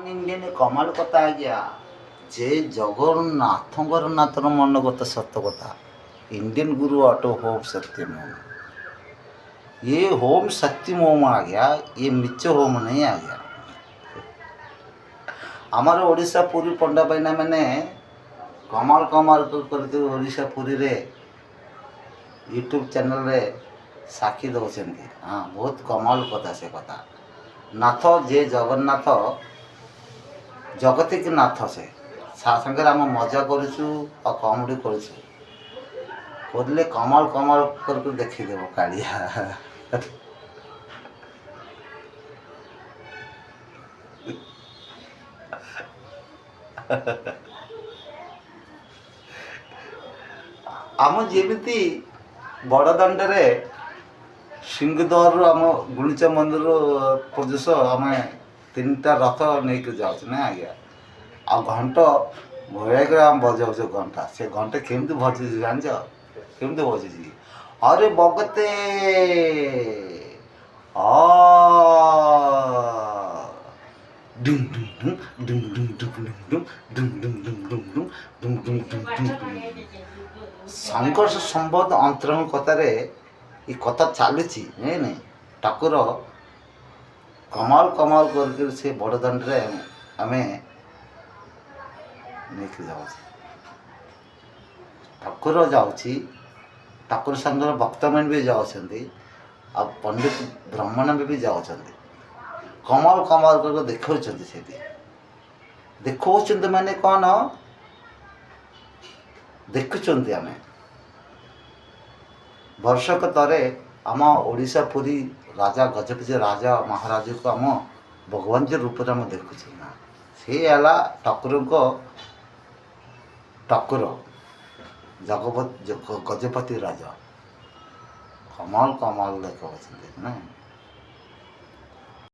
Indian कमाल कथा आज्ञा जे जगन्नाथर नाथर मन कथा सत्य कथा इंडियन गुरु ऑटो होम सत्यम ये होम सत्यम होम आ गया, ये मिच होम नहीं आ गया। हमारे ओडिशा पुरी पंडा भाईना मैंने कमाल कमाल करके ओडिशा पुरी रे यूट्यूब चैनल रे साक्षी दौरान। हाँ, बहुत कमाल कथा से कथा नाथ जे जगन्नाथ जगतिक नाथ से सागर आम मजा करूँ और कमेडी करले कमाल कमाल करके देखीदेव कालिया। आम जमी बड़दाण्डे सिंहद्वार आम गुंडीचा मंदिर प्रदेश आम 3टा रथ नहीं जाऊँ ना आज्ञा। आ घंट भैया आम बजाऊ घंटा से घंटे केमती बजी जान केमती बजी अरे बगते संघर्ष संबंध अंतरंग कथार ये कथा चलुची नहीं ठाकुर कमाल कमाल कर से बड़दाण्डे आम नहीं जाऊ ठाकुर जाऊँगी ठाकुर संगर भक्त मैंने भी जाऊँगी आ पंडित ब्राह्मण भी जाऊँ कमाल कमाल कर देखा देखा मैंने कौन देखुं आम वर्षक तरे आम ओडिशा पुरी राजा गजपति राजा महाराज को आम भगवान जो रूप में देखुचे ना सी है ठाकुर ठाकुर जगपति गजपति राजा कमाल कमाल देखा ना।